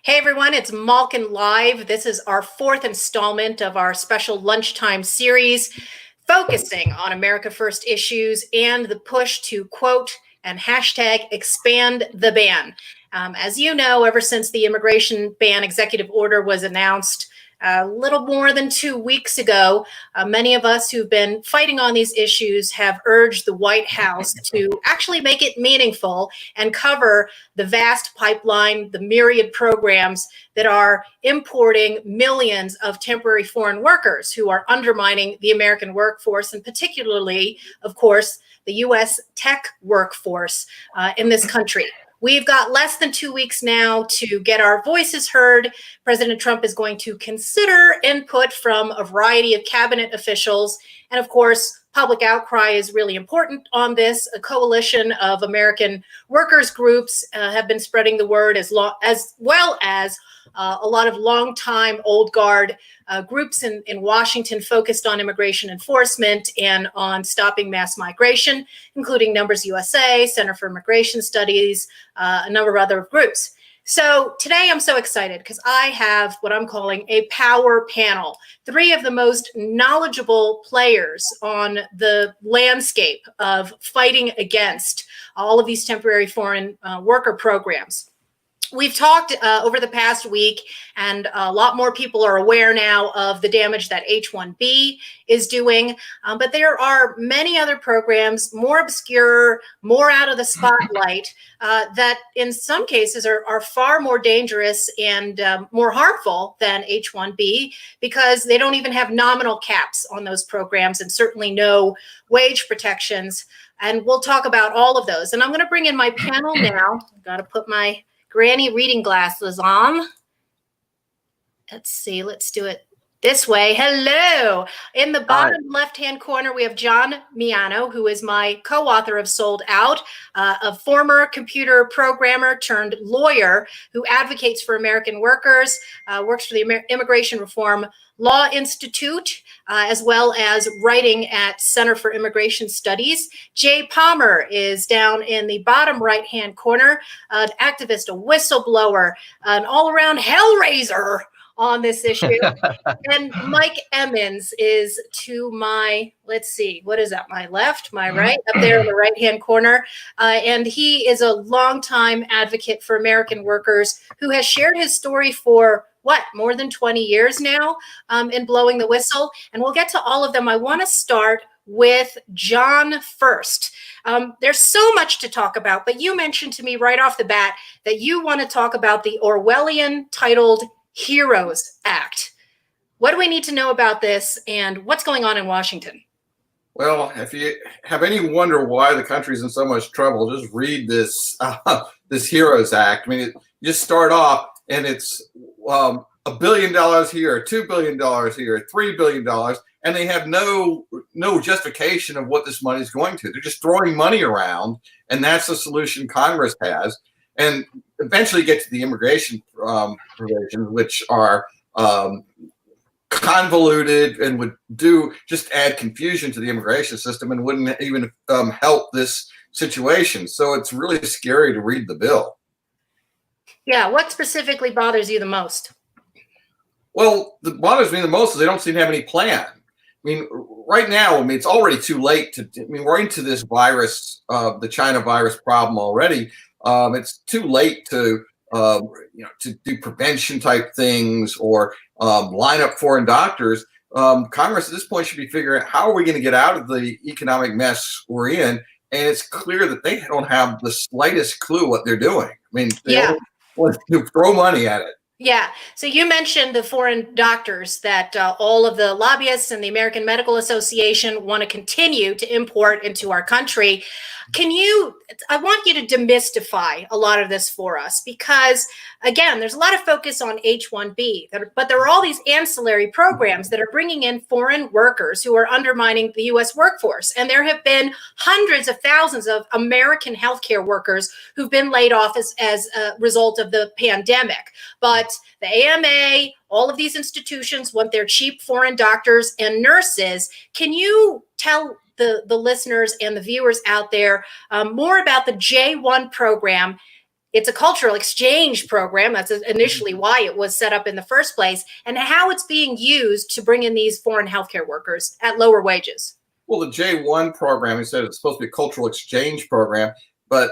Hey everyone, it's Malkin Live. This is our fourth installment of our special lunchtime series focusing on America First issues and the push to quote and hashtag expand the ban. As you know, ever since the immigration ban executive order was announced a little more than 2 weeks ago, many of us who've been fighting on these issues have urged the White House to actually make it meaningful and cover the vast pipeline, the myriad programs that are importing millions of temporary foreign workers who are undermining the American workforce, and particularly, of course, the U.S. tech workforce in this country. We've got less than 2 weeks now to get our voices heard. President Trump is going to consider input from a variety of cabinet officials. And of course, public outcry is really important on this. A coalition of American workers groups have been spreading the word, as well as a lot of longtime old guard groups in Washington focused on immigration enforcement and on stopping mass migration, including Numbers USA, Center for Immigration Studies, a number of other groups. So today I'm so excited because I have what I'm calling a power panel, three of the most knowledgeable players on the landscape of fighting against all of these temporary foreign worker programs. We've talked over the past week, and a lot more people are aware now of the damage that H-1B is doing. But there are many other programs, more obscure, more out of the spotlight, that in some cases are far more dangerous and more harmful than H-1B because they don't even have nominal caps on those programs and certainly no wage protections. And we'll talk about all of those. And I'm going to bring in my panel now. I've got to put my granny reading glasses on. Let's see, let's do it this way. Hello. In the bottom left-hand corner, we have John Miano, who is my co-author of Sold Out, a former computer programmer turned lawyer who advocates for American workers, works for the Immigration Reform Law Institute, as well as writing at Center for Immigration Studies. Jay Palmer is down in the bottom right-hand corner, an activist, a whistleblower, an all-around hellraiser on this issue. And Mike Emmons is to my, let's see, what is that, my left, my right, up there in the right-hand corner. And he is a longtime advocate for American workers who has shared his story for more than 20 years now in blowing the whistle. And we'll get to all of them. I want to start with John first. There's so much to talk about, but you mentioned to me right off the bat that you want to talk about the Orwellian titled HEROES Act. What do we need to know about this and what's going on in Washington? Well, if you have any wonder why the country's in so much trouble, just read this this HEROES Act. I mean, you just start off and it's $1 billion here, $2 billion here, $3 billion, and they have no justification of what this money is going to. They're just throwing money around, and that's the solution Congress has. And eventually get to the immigration provisions, which are convoluted and would just add confusion to the immigration system and wouldn't even help this situation. So it's really scary to read the bill. Yeah, what specifically bothers you the most? Well, what bothers me the most is they don't seem to have any plan. I mean, right now, it's already too late we're into this virus, the China virus problem already. It's too late to do prevention type things or line up foreign doctors. Congress at this point should be figuring out how are we going to get out of the economic mess we're in. And it's clear that they don't have the slightest clue what they're doing. I mean, they only want to throw money at it. Yeah. So you mentioned the foreign doctors that all of the lobbyists and the American Medical Association want to continue to import into our country. I want you to demystify a lot of this for us because, again, there's a lot of focus on H-1B, but there are all these ancillary programs that are bringing in foreign workers who are undermining the U.S. workforce. And there have been hundreds of thousands of American healthcare workers who've been laid off as a result of the pandemic. But the AMA, all of these institutions want their cheap foreign doctors and nurses. Can you tell the listeners and the viewers out there more about the J1 program it's a cultural exchange program. That's initially why it was set up in the first place, and how it's being used to bring in these foreign healthcare workers at lower wages. Well, the J1 program, he said it's supposed to be a cultural exchange program, but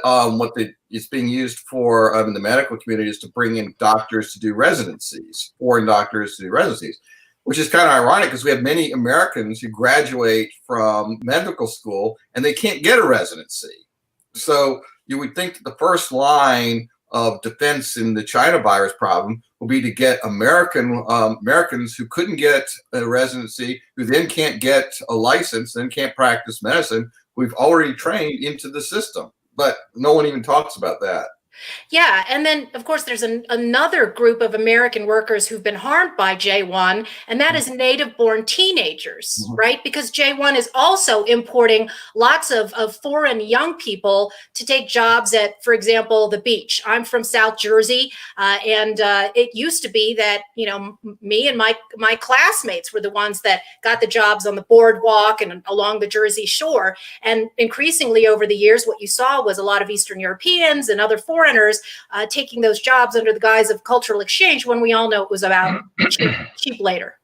it's being used for in the medical community is to bring in doctors to do residencies, foreign doctors to do residencies, which is kind of ironic because we have many Americans who graduate from medical school and they can't get a residency. So you would think that the first line of defense in the China virus problem will be to get Americans who couldn't get a residency, who then can't get a license, then can't practice medicine, we've already trained into the system. But no one even talks about that. Yeah, and then of course there's another group of American workers who've been harmed by J1, and that is native-born teenagers, right? Because J1 is also importing lots of foreign young people to take jobs at, for example, the beach. I'm from South Jersey, and it used to be that, you know, me and my classmates were the ones that got the jobs on the boardwalk and along the Jersey shore. And increasingly over the years, what you saw was a lot of Eastern Europeans and other foreigners taking those jobs under the guise of cultural exchange, when we all know it was about cheap labor.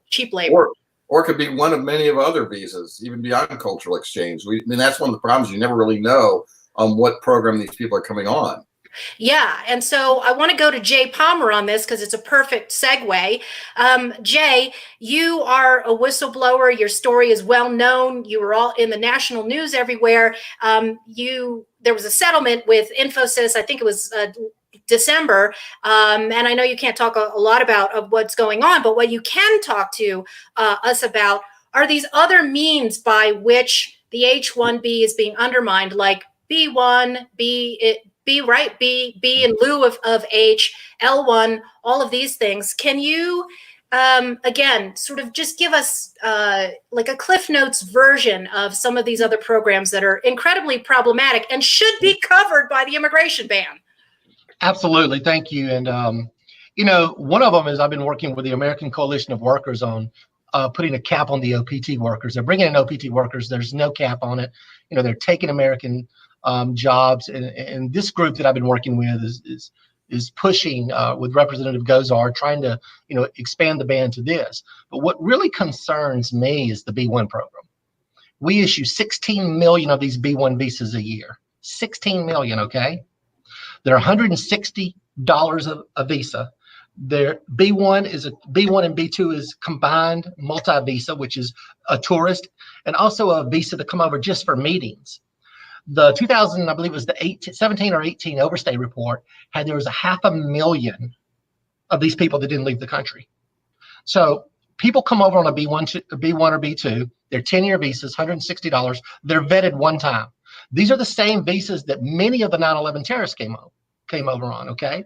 Or it could be one of many of other visas, even beyond cultural exchange. I mean, that's one of the problems. You never really know what program these people are coming on. Yeah, and so I want to go to Jay Palmer on this because it's a perfect segue. Jay, you are a whistleblower. Your story is well known. You were all in the national news everywhere. There was a settlement with Infosys. I think it was December, and I know you can't talk a lot about what's going on, but what you can talk to us about are these other means by which the H-1B is being undermined, like B1, B in lieu of H, L1, all of these things. Can you, again, sort of just give us like a Cliff Notes version of some of these other programs that are incredibly problematic and should be covered by the immigration ban? Absolutely. Thank you. And, you know, one of them is I've been working with the American Coalition of Workers on putting a cap on the OPT workers. They're bringing in OPT workers. There's no cap on it. You know, they're taking American jobs, and this group that I've been working with is pushing with Representative Gozar, trying to, you know, expand the ban to this. But what really concerns me is the B1 program. We issue 16 million of these B1 visas a year. 16 million, okay? They're $160 a visa. Their B1 and B2 is combined multi-visa, which is a tourist, and also a visa to come over just for meetings. The 2000, I believe it was the 17 or 18 overstay report had there was 500,000 of these people that didn't leave the country. So people come over on a B1 or B2, they're 10-year visas, $160. They're vetted one time. These are the same visas that many of the 9/11 terrorists came over on, okay?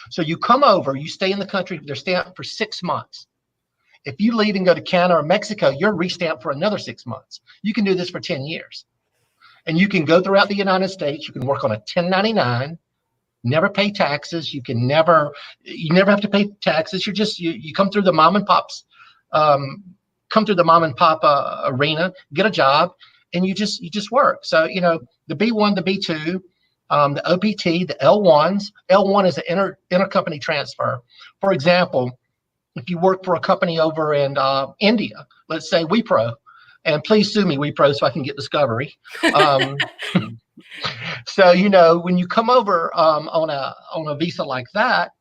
So you come over, you stay in the country, they're stamped for 6 months. If you leave and go to Canada or Mexico, you're re-stamped for another 6 months. You can do this for 10 years. And you can go throughout the United States. You can work on a 1099, never pay taxes. You never have to pay taxes. You come through the mom and pops, arena, get a job, and you just work. So, you know, the B1, the B2, the OPT, the L1s. L1 is an intercompany transfer. For example, if you work for a company over in India, let's say Wipro, and please sue me, Wipro, so I can get discovery. So, you know, when you come over on a visa like that,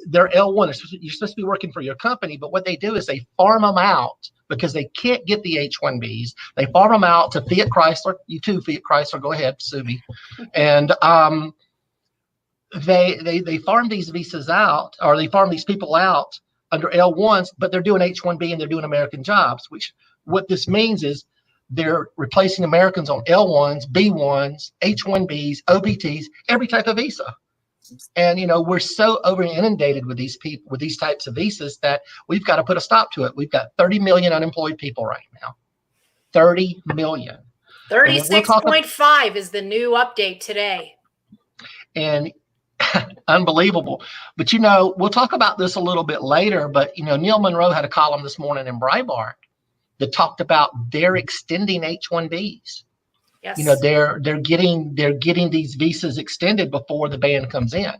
they're L1. You're supposed to be working for your company, but what they do is they farm them out because they can't get the H-1Bs. They farm them out to Fiat Chrysler. You too, Fiat Chrysler, go ahead, sue me. And they farm these visas out, or they farm these people out under L1s, but they're doing H-1B and they're doing American jobs, which what this means is they're replacing Americans on L1s, B1s, H-1Bs, OPTs, every type of visa. And, you know, we're so over inundated with these people, with these types of visas, that we've got to put a stop to it. We've got 30 million unemployed people right now. 30 million. 36.5 is the new update today. And unbelievable. But, you know, we'll talk about this a little bit later. But, you know, Neil Monroe had a column this morning in Breitbart that talked about their extending H-1Bs. Yes. You know, they're getting these visas extended before the ban comes in.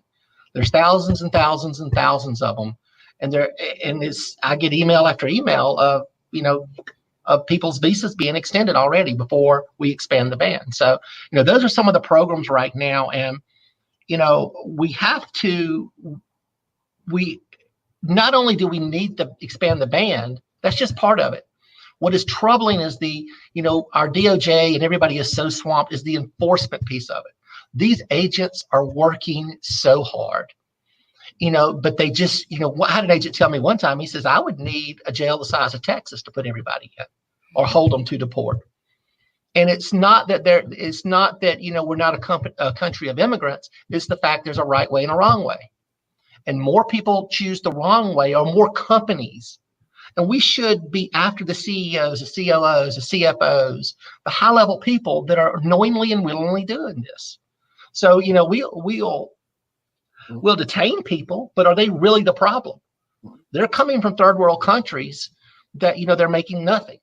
There's thousands and thousands and thousands of them, and I get email after email of, you know, of people's visas being extended already before we expand the ban. So, you know, those are some of the programs right now. And, you know, we not only do we need to expand the ban, that's just part of it. What is troubling is our DOJ and everybody is so swamped is the enforcement piece of it. These agents are working so hard, you know, but they just, you know, what had an agent tell me one time? He says, I would need a jail the size of Texas to put everybody in or hold them to deport. And it's not that, you know, we're not a country of immigrants. It's the fact there's a right way and a wrong way. And more people choose the wrong way, or more companies. And we should be after the CEOs, the COOs, the CFOs, the high-level people that are knowingly and willingly doing this. So, you know, we'll detain people, but are they really the problem? They're coming from third world countries that, you know, they're making nothing.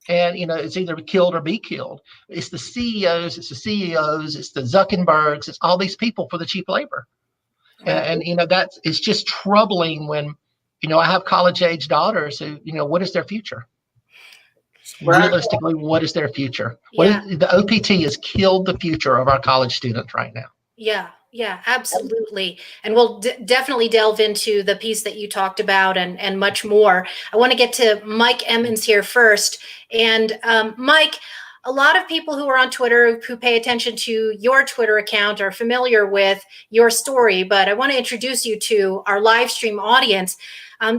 And, you know, it's either killed or be killed. It's the CEOs, it's the CEOs, it's the Zuckerbergs, it's all these people for the cheap labor. And you know, it's just troubling when, you know, I have college age daughters who, you know, what is their future? Realistically, what is their future? Yeah. The OPT has killed the future of our college students right now. Yeah, absolutely. And we'll definitely delve into the piece that you talked about and much more. I want to get to Mike Emmons here first. And Mike, a lot of people who are on Twitter who pay attention to your Twitter account are familiar with your story, but I want to introduce you to our live stream audience.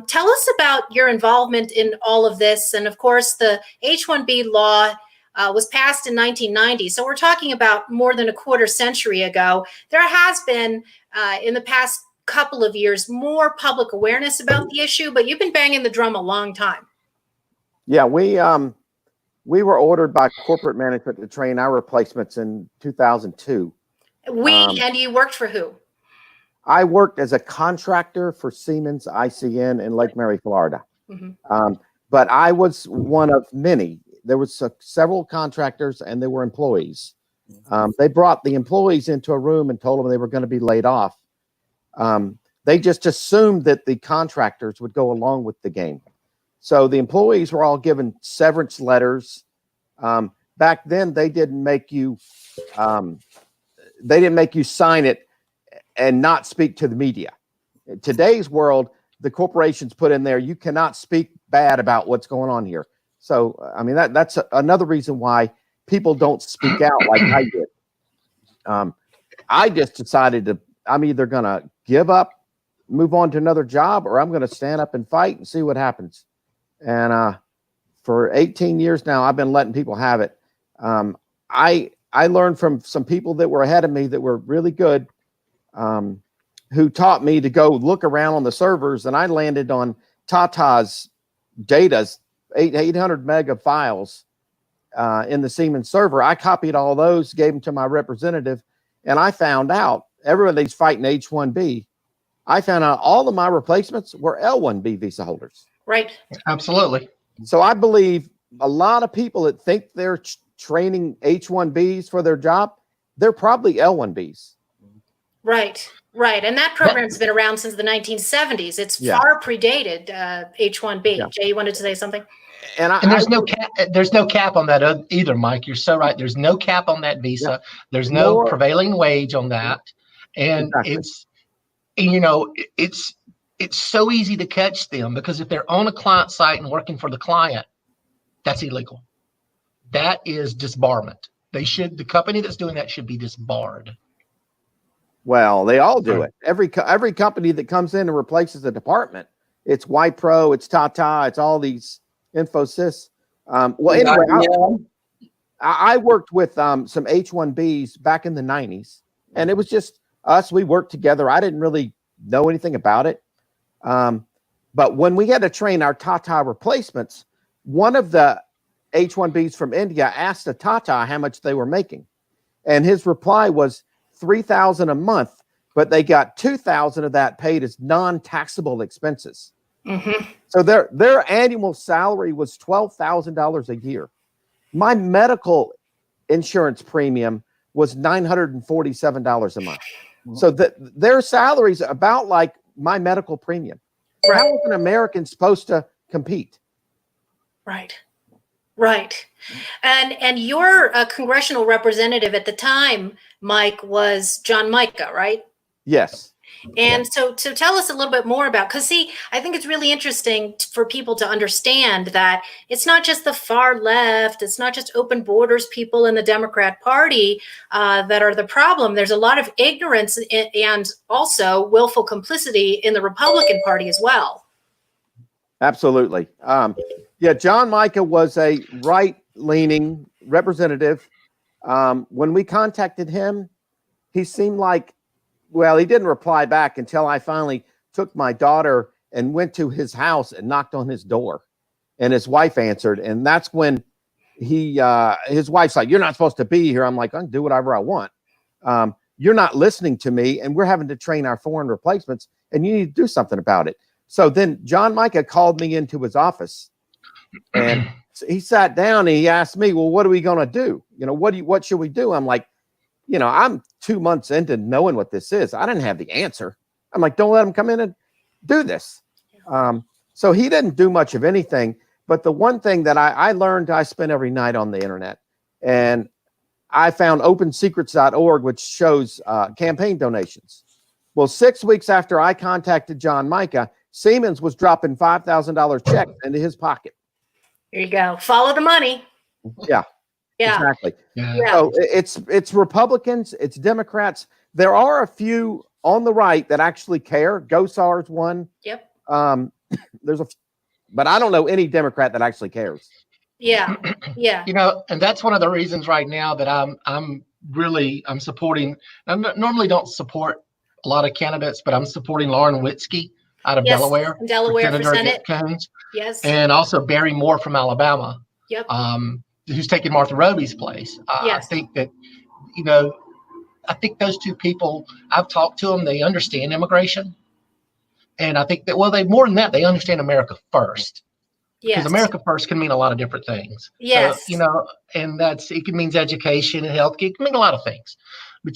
Tell us about your involvement in all of this. And of course, the H-1B law was passed in 1990. So we're talking about more than a quarter century ago. There has been, in the past couple of years, more public awareness about the issue, but you've been banging the drum a long time. Yeah, we were ordered by corporate management to train our replacements in 2002. And you worked for who? I worked as a contractor for Siemens ICN in Lake Mary, Florida. Mm-hmm. But I was one of many. There was several contractors and there were employees. They brought the employees into a room and told them they were going to be laid off. They just assumed that the contractors would go along with the game. So the employees were all given severance letters. Back then, they didn't make you sign it and not speak to the media. In today's world, the corporations put in there, you cannot speak bad about what's going on here. So, I mean, that's another reason why people don't speak out like I did. I just decided I'm either going to give up, move on to another job, or I'm going to stand up and fight and see what happens. And for 18 years now, I've been letting people have it. I learned from some people that were ahead of me that were really good, who taught me to go look around on the servers, and I landed on Tata's data, 800 meg of files in the Siemens server. I copied all those, gave them to my representative, and I found out everybody's fighting H-1B. I found out all of my replacements were L-1B visa holders. Right. Absolutely. So I believe a lot of people that think they're training H-1Bs for their job, they're probably L-1Bs. Right. And that program's been around since the 1970s. It's far predated H-1B. Yeah. Jay, you wanted to say something? And there's no cap on that either, Mike. You're so right. There's no cap on that visa. Yeah. There's no prevailing wage on that. And it's so easy to catch them because if they're on a client site and working for the client, that's illegal. That is disbarment. The company that's doing that should be disbarred. Well, they all do it. Every company that comes in and replaces a department, it's Wipro, it's Tata, it's all these Infosys. Anyway, I worked with some H-1Bs back in the 90s, and it was just us. We worked together. I didn't really know anything about it. But when we had to train our Tata replacements, one of the H-1Bs from India asked the Tata how much they were making. And his reply was $3,000 a month, but they got $2,000 of that paid as non-taxable expenses. Mm-hmm. So their annual salary was $12,000 a year. My medical insurance premium was $947 a month. So their salaries about like my medical premium. Right. How is an American supposed to compete? Right. Right. And your congressional representative at the time, Mike, was John Mica, right? Yes. And so tell us a little bit more about, because see, I think it's really interesting for people to understand that it's not just the far left, it's not just open borders people in the Democrat Party that are the problem. There's a lot of ignorance and also willful complicity in the Republican Party as well. Absolutely. Yeah, John Mica was a right-leaning representative. When we contacted him, he seemed like, well, he didn't reply back until I finally took my daughter and went to his house and knocked on his door, and his wife answered. And that's when his wife's like, "You're not supposed to be here." I'm like, "I can do whatever I want. You're not listening to me, and we're having to train our foreign replacements, and you need to do something about it." So then John Mica called me into his office, and he sat down and he asked me, "Well, what are we going to do? What should we do?" I'm like, I'm 2 months into knowing what this is. I didn't have the answer. I'm like, don't let him come in and do this. So he didn't do much of anything. But the one thing that I learned, I spent every night on the internet, and I found opensecrets.org, which shows campaign donations. Well, 6 weeks after I contacted John Mica, Siemens was dropping $5,000 checks into his pocket. There you go. Follow the money. Yeah. Yeah. Exactly. Yeah. So it's Republicans, it's Democrats. There are a few on the right that actually care. Gosar's one. Yep. But I don't know any Democrat that actually cares. Yeah. Yeah. And that's one of the reasons right now that I'm supporting. I normally don't support a lot of candidates, but I'm supporting Lauren Witzke out of Delaware. Delaware for Senate. Coons, yes. And also Barry Moore from Alabama. Yep. Who's taking Martha Roby's place. Yes. I think that, I think those two people, I've talked to them, they understand immigration. And I think that, they more than that, they understand America first. Yes. Because America first can mean a lot of different things. Yes. So, and it can mean education and health. It can mean a lot of things. But,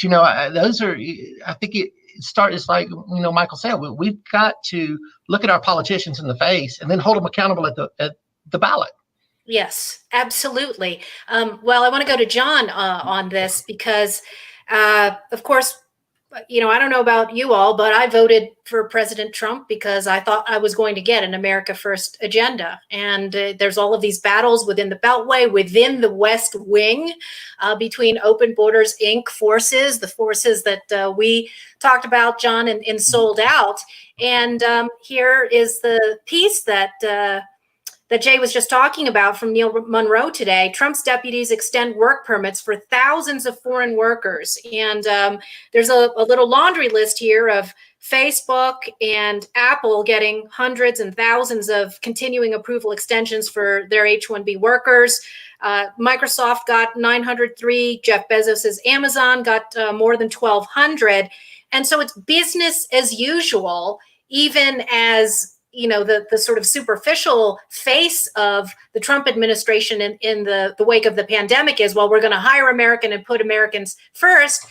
those are, I think it's like, Michael said, we've got to look at our politicians in the face and then hold them accountable at the ballot. Yes, absolutely. Well, I want to go to John on this because, of course, I don't know about you all, but I voted for President Trump because I thought I was going to get an America First agenda. And there's all of these battles within the Beltway, within the West Wing, between Open Borders, Inc. forces, the forces that we talked about, John, and Sold Out. And here is the piece that Jay was just talking about from Neil Monroe today. Trump's deputies extend work permits for thousands of foreign workers. And there's a little laundry list here of Facebook and Apple getting hundreds and thousands of continuing approval extensions for their H-1B workers. Microsoft got 903. Jeff Bezos's Amazon got more than 1,200. And so it's business as usual, even as the sort of superficial face of the Trump administration in the wake of the pandemic is, well, we're going to hire American and put Americans first.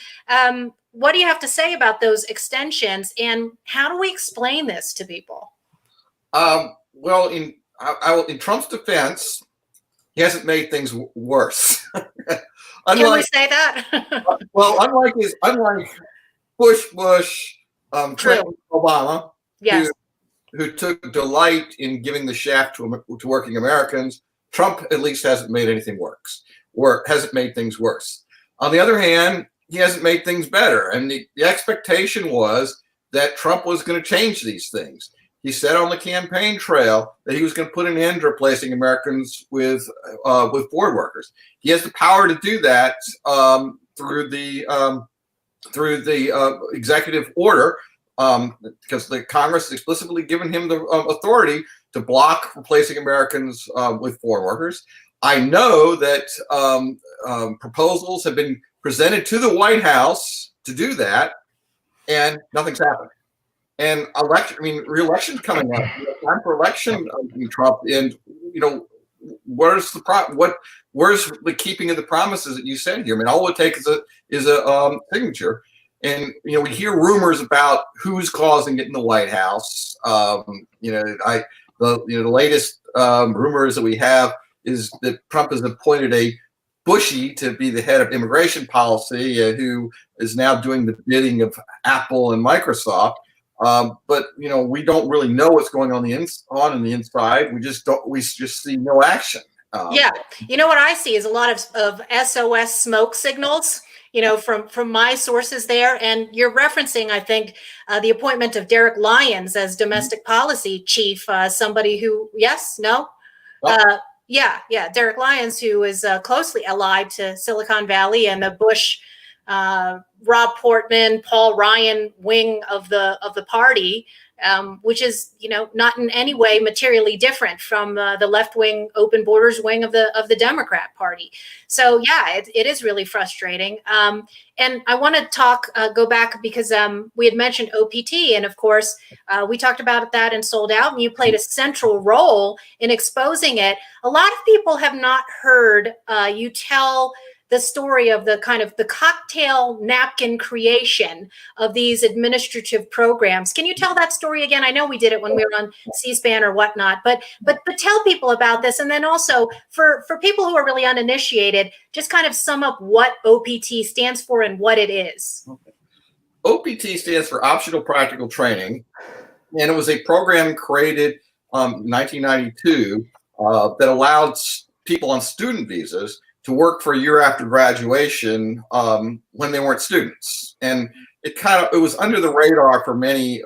What do you have to say about those extensions, and how do we explain this to people? Well, in Trump's defense, he hasn't made things worse. Can we say that? Well, unlike Bush, Clinton, Obama, yes. who took delight in giving the shaft to working Americans, Trump at least hasn't made anything worse, or hasn't made things worse. On the other hand, he hasn't made things better. And the expectation was that Trump was going to change these things. He said on the campaign trail that he was going to put an end to replacing Americans with foreign workers. He has the power to do that through the executive order. Because the Congress has explicitly given him the authority to block replacing Americans with foreign workers. I know that proposals have been presented to the White House to do that, and nothing's happened. And re-election's coming up. Time for election, Trump, and where's the keeping of the promises that you said here? I mean, all it takes is a signature. And we hear rumors about who's causing it in the White House. The latest rumors that we have is that Trump has appointed a Bushy to be the head of immigration policy, who is now doing the bidding of Apple and Microsoft. But we don't really know what's going on in the inside. We just see no action. Yeah, what I see is a lot of SOS smoke signals. From my sources there, and you're referencing, I think, the appointment of Derek Lyons as domestic policy chief, somebody who, yes, no, yeah, Derek Lyons, who is closely allied to Silicon Valley and the Bush, Rob Portman, Paul Ryan wing of the party, which is not in any way materially different from the left wing open borders wing of the Democrat Party. So yeah, it is really frustrating. And I want to go back because we had mentioned OPT, and of course we talked about that and Sold Out, and you played a central role in exposing it. A lot of people have not heard you tell the story of the kind of the cocktail napkin creation of these administrative programs. Can you tell that story again? I know we did it when we were on C-SPAN or whatnot, but tell people about this. And then also for people who are really uninitiated, just kind of sum up what OPT stands for and what it is. OPT stands for Optional Practical Training, and it was a program created in 1992 that allowed people on student visas to work for a year after graduation when they weren't students, and it was under the radar for many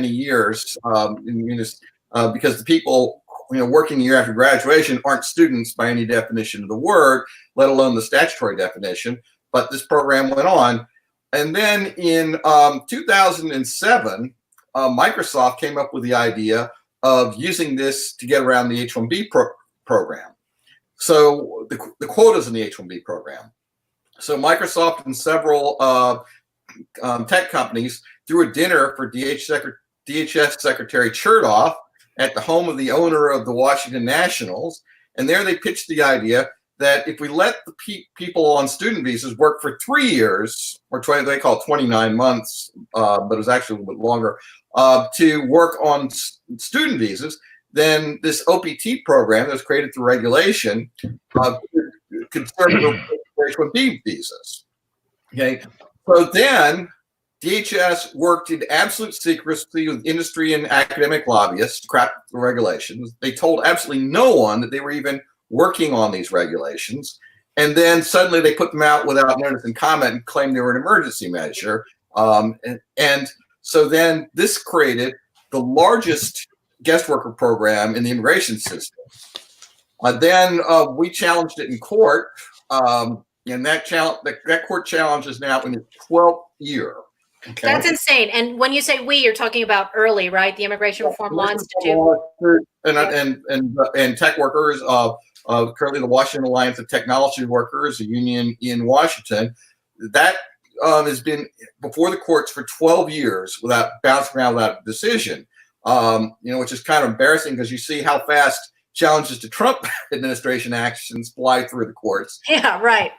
years, because the people working a year after graduation aren't students by any definition of the word, let alone the statutory definition. But this program went on, and then in 2007, Microsoft came up with the idea of using this to get around the H-1B program. So the quotas in the H-1B program. So Microsoft and several tech companies threw a dinner for DHS Secretary Chertoff at the home of the owner of the Washington Nationals. And there they pitched the idea that if we let the people on student visas work for 3 years, or they call it 29 months, but it was actually a little bit longer, to work on student visas, then this OPT program that was created through regulation could serve as H-1B visas. Okay, so then DHS worked in absolute secrecy with industry and academic lobbyists to craft the regulations. They told absolutely no one that they were even working on these regulations, and then suddenly they put them out without notice and comment and claimed they were an emergency measure. And so then this created the largest guest worker program in the immigration system. Then we challenged it in court, and that court challenge is now in its 12th year. Okay? That's insane. And when you say we, you're talking about early, right? The Immigration Reform Law Institute and tech workers. Currently, the Washington Alliance of Technology Workers, a union in Washington, that has been before the courts for 12 years without bouncing around without a decision. Which is kind of embarrassing because you see how fast challenges to Trump administration actions fly through the courts. Yeah, right.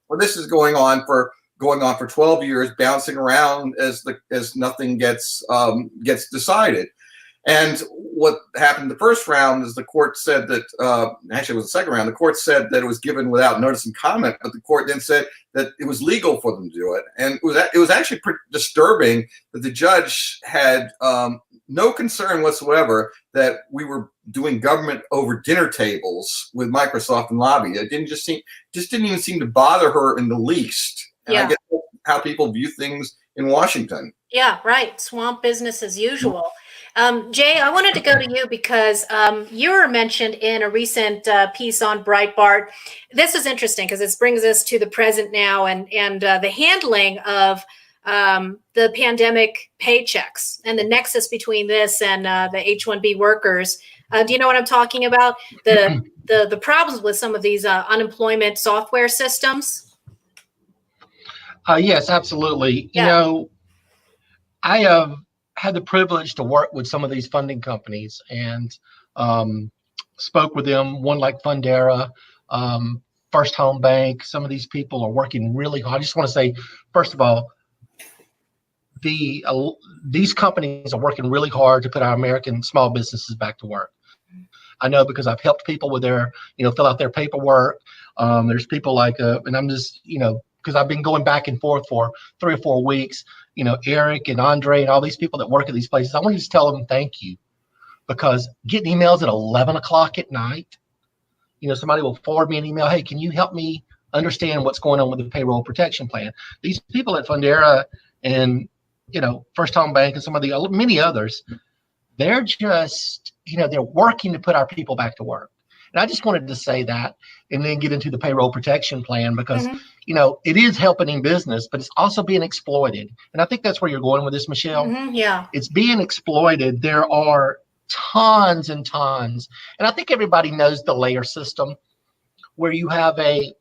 Well, this is going on for 12 years, bouncing around as nothing gets decided. And what happened the first round is the court said that actually it was the second round. The court said that it was given without notice and comment, but the court then said that it was legal for them to do it. And it was actually pretty disturbing that the judge had no concern whatsoever that we were doing government over dinner tables with Microsoft and lobby. It didn't even seem to bother her in the least. And I guess that's how people view things in Washington. Yeah, right. Swamp business as usual. Jay, I wanted to go to you because you were mentioned in a recent piece on Breitbart. This is interesting because it brings us to the present now and the handling of the pandemic paychecks and the nexus between this and the H-1B workers. Do you know what I'm talking about? The problems with some of these unemployment software systems? Yes, absolutely. Yeah. I have had the privilege to work with some of these funding companies, and spoke with them, one like Fundera, First Home Bank. Some of these people are working really hard. I just want to say, first of all, these companies are working really hard to put our American small businesses back to work. I know because I've helped people with their, fill out their paperwork. There's people like, and I'm just, because I've been going back and forth for 3 or 4 weeks, Eric and Andre and all these people that work at these places. I want to just tell them thank you, because getting emails at 11 o'clock at night, somebody will forward me an email. Hey, can you help me understand what's going on with the payroll protection plan? These people at Fundera and, First Home Bank and some of the many others, they're just, they're working to put our people back to work. And I just wanted to say that and then get into the payroll protection plan because, it is helping in business, but it's also being exploited. And I think that's where you're going with this, Michelle. Yeah. It's being exploited. There are tons and tons. And I think everybody knows the layer system where you have a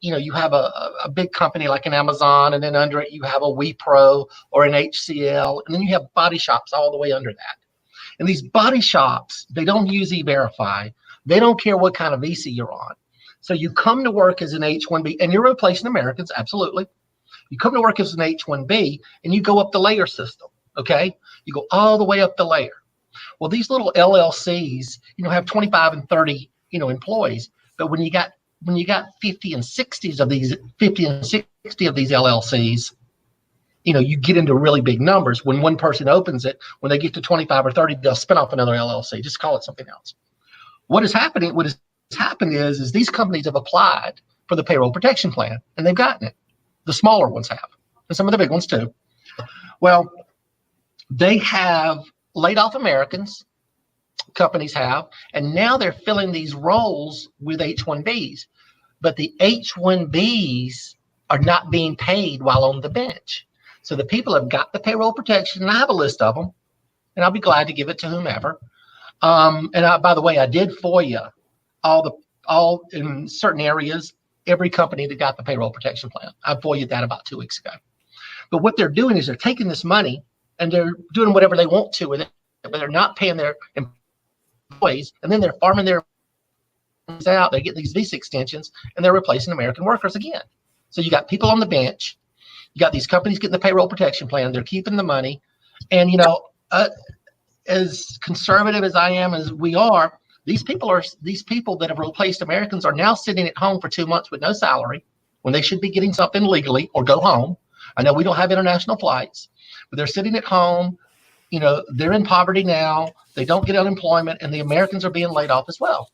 big company like an Amazon, and then under it you have a WePro or an HCL, and then you have body shops all the way under that. And these body shops, they don't use E-Verify. They don't care what kind of visa you're on. So you come to work as an H-1B, and you're replacing Americans, absolutely. You come to work as an H-1B, and you go up the layer system, okay? You go all the way up the layer. Well, these little LLCs, have 25 and 30, employees. But when you got 50 and 60 of these LLCs, you get into really big numbers. When one person opens it, when they get to 25 or 30, they'll spin off another LLC. Just call it something else. What has happened is these companies have applied for the payroll protection plan, and they've gotten it. The smaller ones have, and some of the big ones too. Well, they have laid off Americans, companies have, and now they're filling these roles with H-1Bs. But the H-1Bs are not being paid while on the bench. So the people have got the payroll protection, and I have a list of them, and I'll be glad to give it to whomever. By the way, I did FOIA all in certain areas, every company that got the payroll protection plan. I FOIA'd that about 2 weeks ago. But what they're doing is they're taking this money and they're doing whatever they want to with it, but they're not paying their employees, and then they're farming their out. They get these visa extensions, and they're replacing American workers again. So you got people on the bench, you got these companies getting the payroll protection plan, they're keeping the money, and as conservative as I am, as we are, these people that have replaced Americans are now sitting at home for 2 months with no salary when they should be getting something legally or go home. I know we don't have international flights, but they're sitting at home. They're in poverty now. They don't get unemployment, and the Americans are being laid off as well.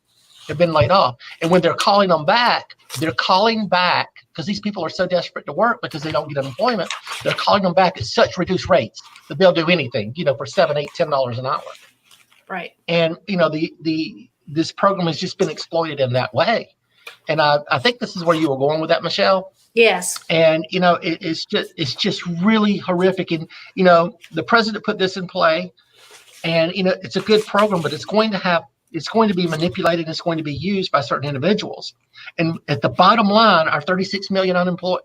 They've been laid off. And when they're calling them back, they're calling back because these people are so desperate to work because they don't get unemployment. They're calling them back at such reduced rates that they'll do anything, for $7, $8, $10 an hour. Right. And, this program has just been exploited in that way. And I think this is where you were going with that, Michelle. Yes. And, it's just really horrific. And, the president put this in play, and, it's a good program, but it's going to be manipulated. It's going to be used by certain individuals. And at the bottom line, our 36 million unemployed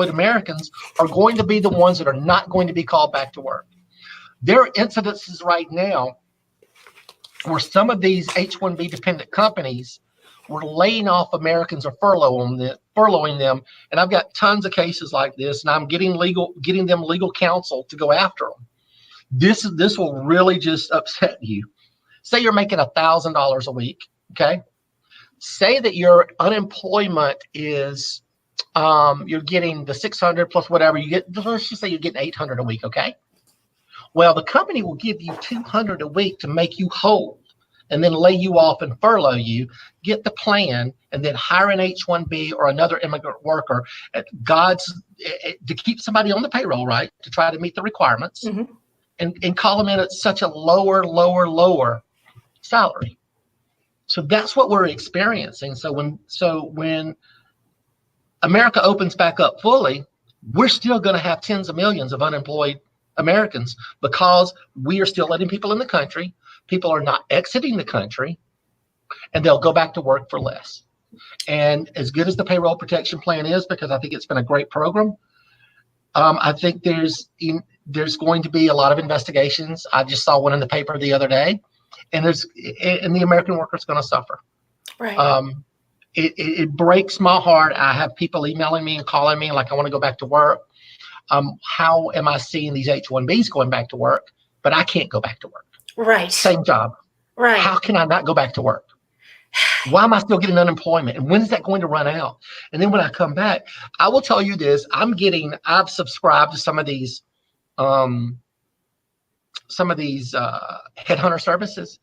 Americans are going to be the ones that are not going to be called back to work. There are incidences right now where some of these H-1B dependent companies were laying off Americans or furloughing them. And I've got tons of cases like this, and I'm getting them legal counsel to go after them. This will really just upset you. Say you're making $1,000 a week, okay? Say that your unemployment is, you're getting the 600 plus whatever you get. Let's just say you're getting 800 a week, okay? Well, the company will give you 200 a week to make you whole, and then lay you off and furlough you, get the plan, and then hire an H-1B or another immigrant worker to keep somebody on the payroll, right, to try to meet the requirements, and call them in at such a lower salary. So that's what we're experiencing. So when America opens back up fully, we're still going to have tens of millions of unemployed Americans because we are still letting people in the country. People are not exiting the country, and they'll go back to work for less. And as good as the payroll protection plan is, because I think it's been a great program, I think there's going to be a lot of investigations. I just saw one in the paper the other day, and the American worker is going to suffer. Right. It breaks my heart. I have people emailing me and calling me like, I want to go back to work. How am I seeing these H-1Bs going back to work, but I can't go back to work? Right. Same job. Right. How can I not go back to work? Why am I still getting unemployment? And when is that going to run out? And then when I come back, I will tell you this, I've subscribed to some of these headhunter services,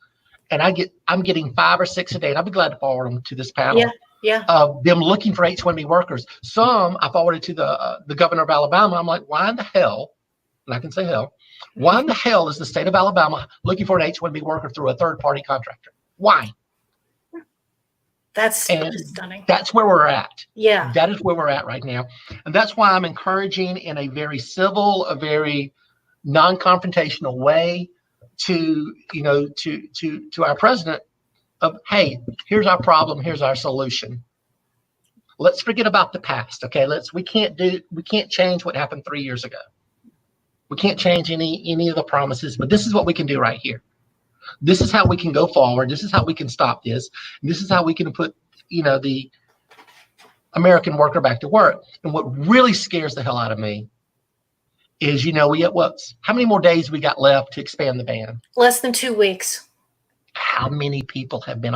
and I'm getting 5 or 6 a day, and I'll be glad to forward them to this panel. Yeah. Yeah. Them looking for H-1B workers. Some I forwarded to the governor of Alabama. I'm like, why in the hell, and I can say hell, why in the hell is the state of Alabama looking for an H-1B worker through a third-party contractor? Why? That's And stunning. that's where we're at. Yeah. That is where we're at right now. And that's why I'm encouraging in a very civil, a very non-confrontational way to our president of, hey, here's our problem, here's our solution. Let's forget about the past. Okay, we can't change what happened 3 years ago. We can't change any of the promises, but this is what we can do right here. This is how we can go forward. This is how we can stop this. And this is how we can put, the American worker back to work. And what really scares the hell out of me is, how many more days we got left to expand the ban? Less than 2 weeks. How many people have we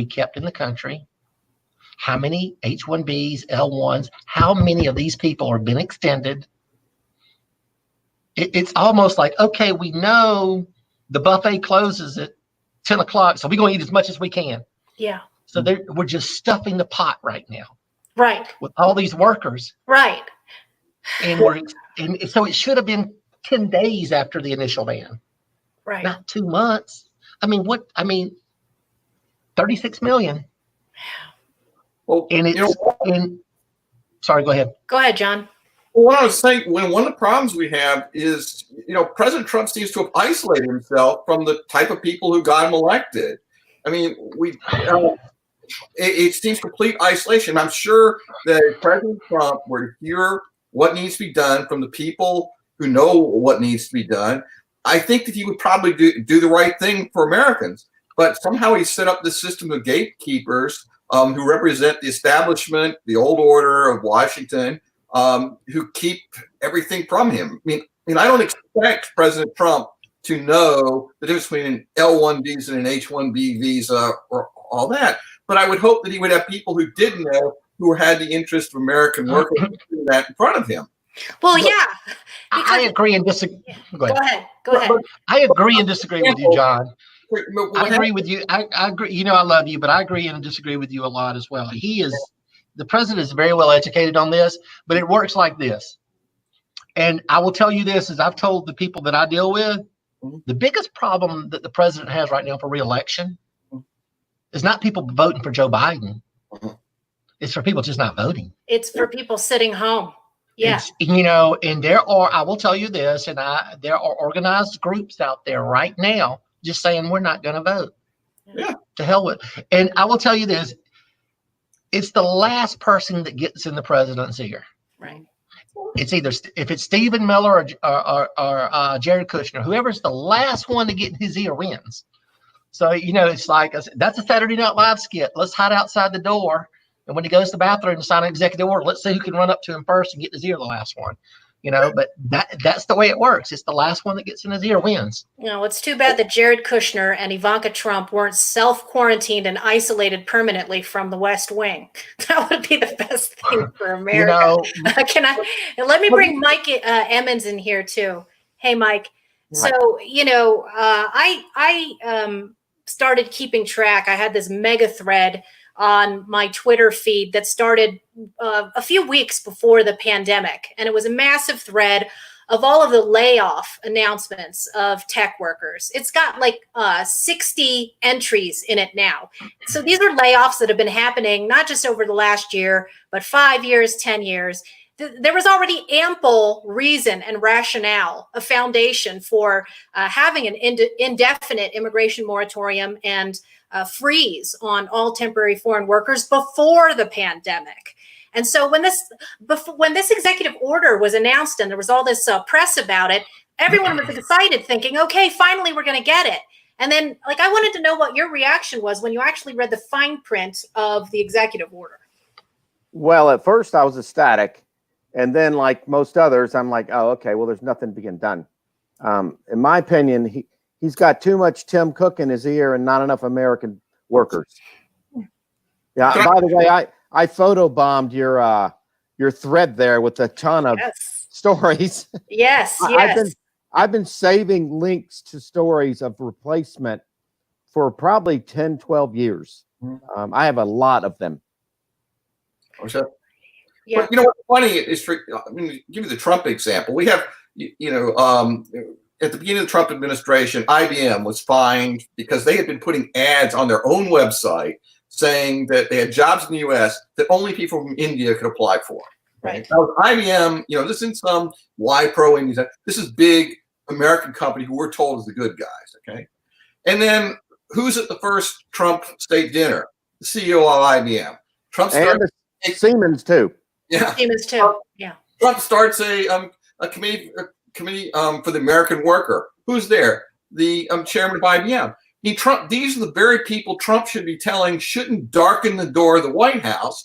kept in the country? How many H-1Bs, L-1s, how many of these people have been extended? It's almost like, okay, we know the buffet closes at 10 o'clock, so we're going to eat as much as we can. Yeah. So we're just stuffing the pot right now. Right. With all these workers. Right. And so it should have been 10 days after the initial ban. Right. Not 2 months. 36 million. Well, sorry, go ahead. Go ahead, John. Well, what I was saying, one of the problems we have is, President Trump seems to have isolated himself from the type of people who got him elected. I mean, it seems complete isolation. I'm sure that if President Trump were to hear what needs to be done from the people who know what needs to be done, I think that he would probably do the right thing for Americans. But somehow he set up this system of gatekeepers who represent the establishment, the old order of Washington, who keep everything from him. I mean, I don't expect President Trump to know the difference between an L-1 visa and an H-1B visa or all that. But I would hope that he would have people who did know, who had the interest of American workers doing that in front of him. Well, yeah. I agree and disagree. Go ahead. Go ahead. I agree and disagree with you, John. I agree with you. I agree. I love you, but I agree and disagree with you a lot as well. The president is very well educated on this, but it works like this. And I will tell you this, as I've told the people that I deal with, the biggest problem that the president has right now for re-election is not people voting for Joe Biden. It's for people just not voting. It's for people sitting home. Yeah. And I will tell you this, and there are organized groups out there right now just saying we're not going to vote. Yeah. To hell with. And I will tell you this, it's the last person that gets in the president's ear. Right. It's either, if it's Stephen Miller or Jared Kushner, whoever's the last one to get in his ear wins. So, it's like, that's a Saturday Night Live skit. Let's hide outside the door. And when he goes to the bathroom to sign an executive order, let's see who can run up to him first and get in his ear the last one. But that's the way it works. It's the last one that gets in his ear wins. It's too bad that Jared Kushner and Ivanka Trump weren't self-quarantined and isolated permanently from the West Wing. That would be the best thing for America. Let me bring Mike Emmons in here too. Hey, Mike. Right. So, I started keeping track. I had this mega thread on my Twitter feed that started a few weeks before the pandemic. And it was a massive thread of all of the layoff announcements of tech workers. It's got like 60 entries in it now. So these are layoffs that have been happening not just over the last year, but 5 years, 10 years. There was already ample reason and rationale, a foundation for having an indefinite immigration moratorium and freeze on all temporary foreign workers before the pandemic. And so when this executive order was announced and there was all this press about it, everyone was excited thinking, okay, finally we're going to get it. And then, like, I wanted to know what your reaction was when you actually read the fine print of the executive order. Well, at first I was ecstatic. And then, like most others, I'm like, oh, okay, well, there's nothing being done. In my opinion, he's got too much Tim Cook in his ear and not enough American workers. Yeah. By the way, I photobombed your thread there with a ton of stories. Yes. I've been saving links to stories of replacement for probably 10, 12 years. I have a lot of them. Oh, sure. Yeah. But you know what's funny is, give you the Trump example. We have, at the beginning of the Trump administration, IBM was fined because they had been putting ads on their own website saying that they had jobs in the U.S. that only people from India could apply for. Right. Now, IBM, this isn't some Y-Pro India. This is big American company who we're told is the good guys. Okay. And then who's at the first Trump state dinner? The CEO of IBM. Trump starts Siemens too. Yeah. Siemens too. Yeah. Trump starts a committee for the American worker. Who's there? The chairman of IBM. These are the very people Trump should be telling shouldn't darken the door of the White House.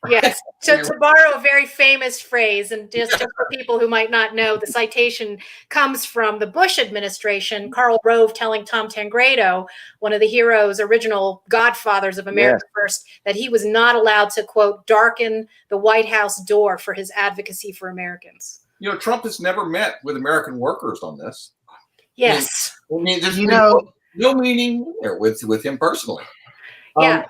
Yes. So to borrow a very famous phrase, and just for people who might not know, the citation comes from the Bush administration, Karl Rove telling Tom Tancredo, one of the heroes, original godfathers of America First, that he was not allowed to, quote, darken the White House door for his advocacy for Americans. Trump has never met with American workers on this. Yes. There's no meaning there with him personally. Yeah.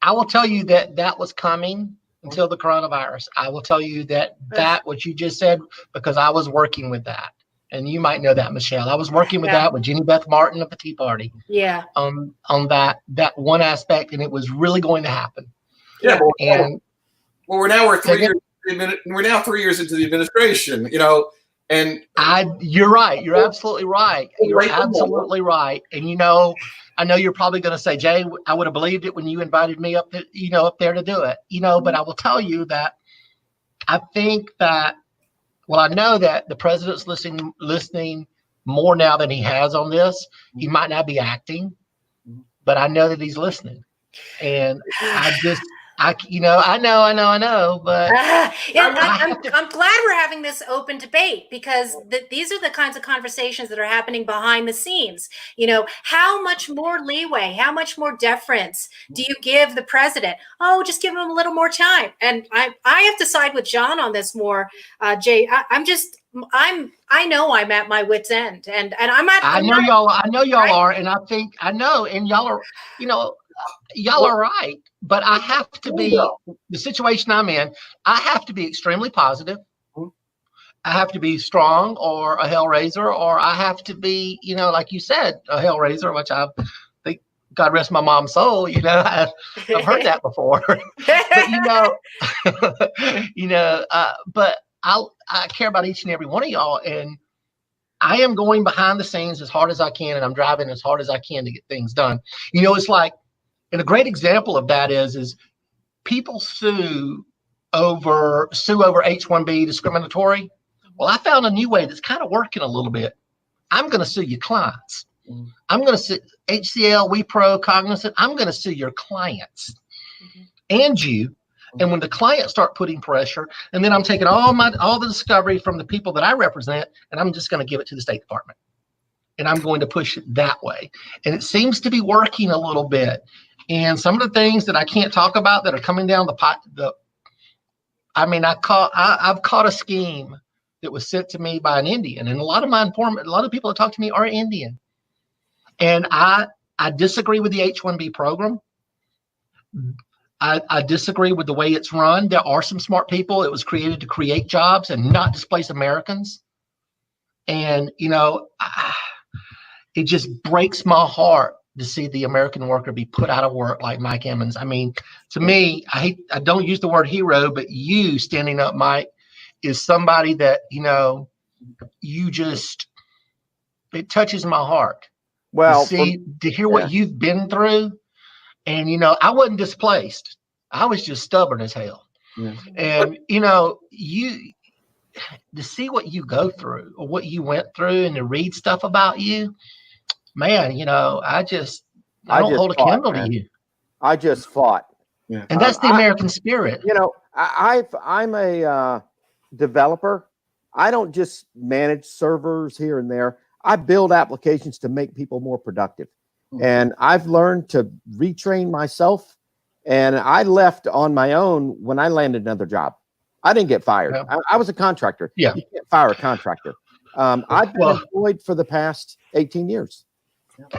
I will tell you that was coming until the coronavirus. I will tell you that what you just said, because I was working with that. And you might know that, Michelle. I was working with that with Jenny Beth Martin of the Tea Party. Yeah. On that one aspect, and it was really going to happen. Yeah. And we're 3 years. We're now 3 years into the administration. And you're right. You're absolutely right. You're absolutely right. And I know you're probably going to say, Jay, I would have believed it when you invited me up there to do it. But I will tell you that I think that, I know that the president's listening more now than he has on this. He might not be acting, but I know that he's listening. And I know, but I'm glad we're having this open debate, because these are the kinds of conversations that are happening behind the scenes. How much more leeway, how much more deference do you give the president? Oh, just give him a little more time. And I have to side with John on this more, Jay. I know I'm at my wit's end, and I know y'all are, and and y'all are, y'all are right. But I have to be, the situation I'm in, I have to be extremely positive. I have to be strong or a hellraiser, or I have to be, like you said, a hellraiser, which I think, God rest my mom's soul, I've heard that before. But I care about each and every one of y'all, and I am going behind the scenes as hard as I can, and I'm driving as hard as I can to get things done. It's like, and a great example of that is people sue over H-1B discriminatory. Well, I found a new way that's kind of working a little bit. I'm going to sue your clients. I'm going to sue HCL, WePro, Cognizant. I'm going to sue your clients and you. And when the clients start putting pressure, and then I'm taking all the discovery from the people that I represent, and I'm just going to give it to the State Department. And I'm going to push it that way. And it seems to be working a little bit. And some of the things that I can't talk about that are coming down the pot, I've caught a scheme that was sent to me by an Indian, and a lot of people that talk to me are Indian. And I disagree with the H-1B program. I disagree with the way it's run. There are some smart people. It was created to create jobs and not displace Americans. And, it just breaks my heart to see the American worker be put out of work like Mike Emmons. I mean, to me, I don't use the word hero, but you standing up, Mike, is somebody that, it touches my heart. Well, to hear what you've been through. And, I wasn't displaced. I was just stubborn as hell. Yeah. And, to see what you go through or what you went through and to read stuff about you, man, I don't just hold a fought, candle man. to you. I just fought. Yeah. And that's the American spirit. I'm a developer. I don't just manage servers here and there. I build applications to make people more productive. And I've learned to retrain myself. And I left on my own when I landed another job. I didn't get fired. Yeah. I was a contractor. Yeah. You can't fire a contractor. I've been employed for the past 18 years.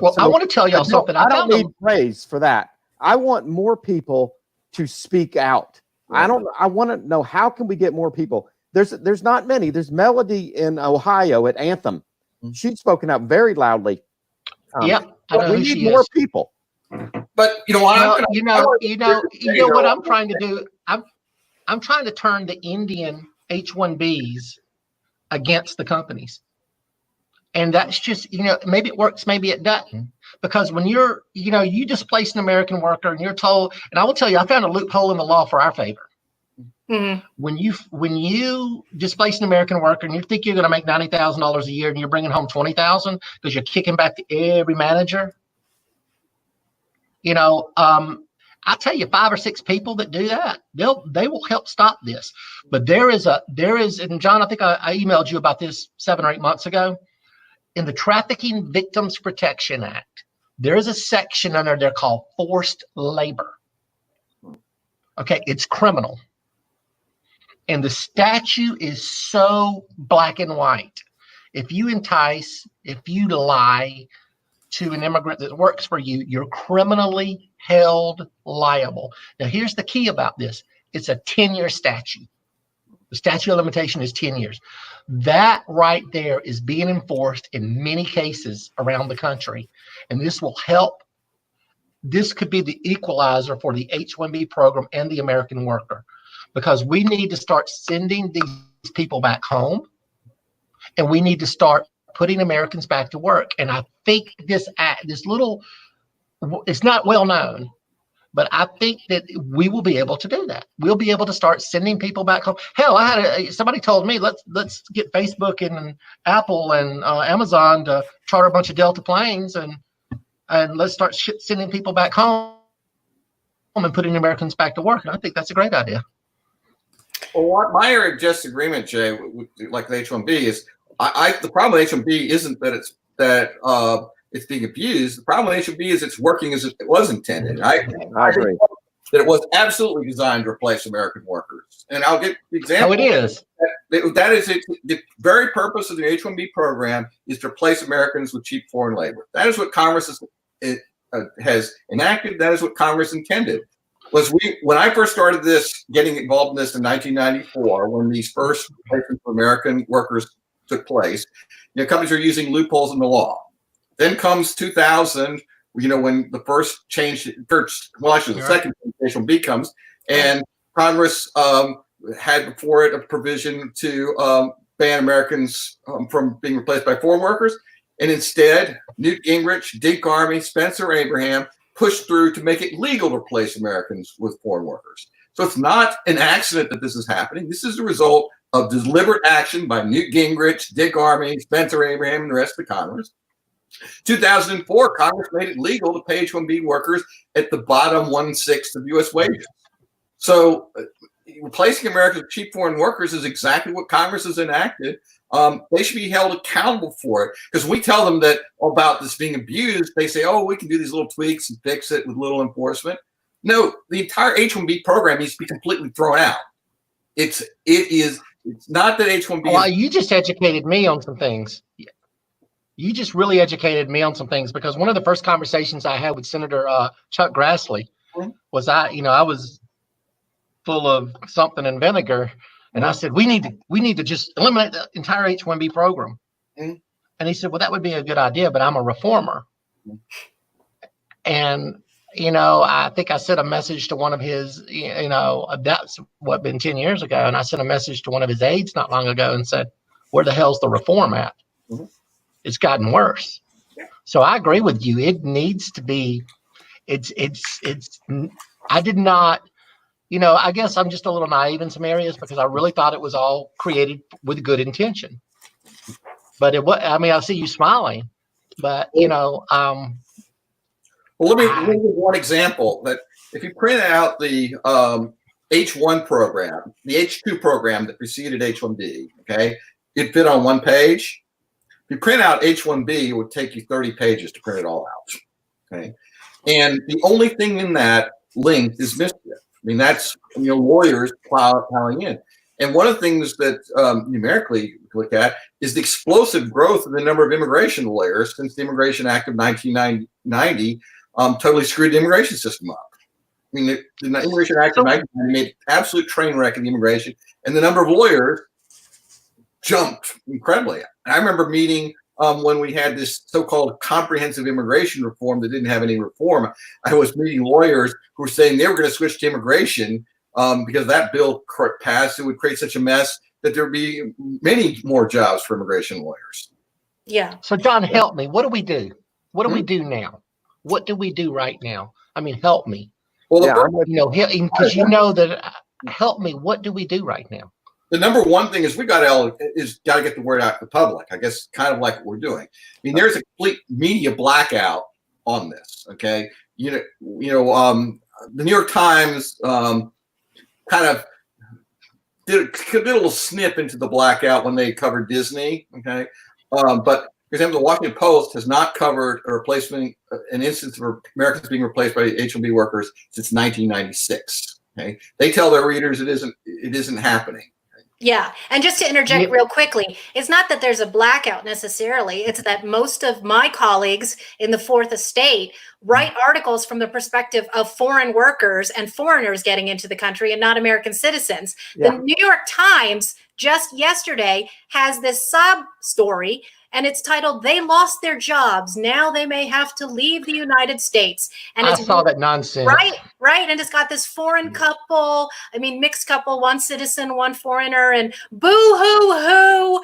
Well, I want to tell y'all something. I don't need praise for that. I want more people to speak out. Right. I want to know, how can we get more people? There's not many. There's Melody in Ohio at Anthem. She's spoken out very loudly. Yeah, we need more people. But what I'm trying to do? I'm trying to turn the Indian H-1Bs against the companies. And that's just, maybe it works, maybe it doesn't. Because when you displace an American worker and you're told, and I will tell you, I found a loophole in the law for our favor. Mm-hmm. When you displace an American worker and you think you're going to make $90,000 a year and you're bringing home $20,000 because you're kicking back to every manager, I tell you, 5 or 6 people that do that, they will help stop this. But there is, and John, I think I emailed you about this 7 or 8 months ago. In the Trafficking Victims Protection Act, there is a section under there called forced labor. Okay, it's criminal. And the statute is so black and white. If you entice, if you lie to an immigrant that works for you, you're criminally held liable. Now, here's the key about this. It's a 10-year statute. The statute of limitation is 10 years. That right there is being enforced in many cases around the country. And this will help. This could be the equalizer for the H-1B program and the American worker, because we need to start sending these people back home, and we need to start putting Americans back to work. And I think this little, it's not well known, but I think that we will be able to do that. We'll be able to start sending people back home. Hell, somebody told me, let's get Facebook and Apple and Amazon to charter a bunch of Delta planes and let's start sending people back home and putting Americans back to work. And I think that's a great idea. Well, my area of disagreement, Jay, like the H-1B, is the problem with H-1B isn't that it's being abused. The problem with H-1B is it's working as it was intended. I agree that it was absolutely designed to replace American workers. And I'll get the example. Oh, it is. That is it. The very purpose of the H-1B program is to replace Americans with cheap foreign labor. That is what Congress has enacted. That is what Congress intended. When I first started getting involved in this in 1994, when these first replacements for American workers took place, companies are using loopholes in the law. Then comes 2000, when the the second H-1B comes, and Congress had before it a provision to ban Americans from being replaced by foreign workers, and instead Newt Gingrich, Dick Armey, Spencer Abraham pushed through to make it legal to replace Americans with foreign workers. So it's not an accident that this is happening. This is the result of deliberate action by Newt Gingrich, Dick Armey, Spencer Abraham, and the rest of the Congress. 2004, Congress made it legal to pay H-1B workers at the bottom 1/6 of U.S. wages. So replacing Americans with cheap foreign workers is exactly what Congress has enacted. They should be held accountable for it, because we tell them that about this being abused. They say, we can do these little tweaks and fix it with little enforcement. No, the entire H-1B program needs to be completely thrown out. It's not that H-1B. Well, you just educated me on some things. You just really educated me on some things, because one of the first conversations I had with Senator Chuck Grassley was I was full of something in vinegar. And I said, we need to just eliminate the entire H-1B program. And he said, well, that would be a good idea, but I'm a reformer. And, I think I sent a message to one of his, that's been 10 years ago. And I sent a message to one of his aides not long ago and said, where the hell's the reform at? It's gotten worse. So I agree with you. It needs to be, I did not, I guess I'm just a little naive in some areas, because I really thought it was all created with good intention. But I see you smiling. But Well, let me give one example. That if you print out the H1 program, the H2 program that preceded H1B, okay, it fit on one page. If you print out H1B, it would take you 30 pages to print it all out. Okay, and the only thing in that link is mischief. I mean, that's lawyers plowing in. And one of the things that numerically we look at is the explosive growth of the number of immigration lawyers since the Immigration Act of 1990 totally screwed the immigration system up. I mean, the Immigration Act of 1990 made absolute train wreck of the immigration, and the number of lawyers jumped incredibly. And I remember meeting when we had this so-called comprehensive immigration reform that didn't have any reform. I was meeting lawyers who were saying they were going to switch to immigration because that bill passed. It would create such a mess that there would be many more jobs for immigration lawyers. Yeah. So, John, help me. What do we do? What do we do now? What do we do right now? I mean, help me. Well, because that. Help me. What do we do right now? The number one thing is we got to get the word out to the public. I guess kind of like what we're doing. I mean, there's a complete media blackout on this. Okay, the New York Times kind of did a little snip into the blackout when they covered Disney. Okay, but for example, the Washington Post has not covered an instance of Americans being replaced by H-1B workers since 1996. Okay, they tell their readers it isn't happening. Yeah. And just to interject real quickly, it's not that there's a blackout necessarily. It's that most of my colleagues in the Fourth Estate write articles from the perspective of foreign workers and foreigners getting into the country and not American citizens. Yeah. The New York Times just yesterday has this sob story, and it's titled, "They Lost Their Jobs. Now They May Have to Leave the United States." And I saw that nonsense. Right. And it's got this foreign couple, mixed couple, one citizen, one foreigner, and boo-hoo-hoo.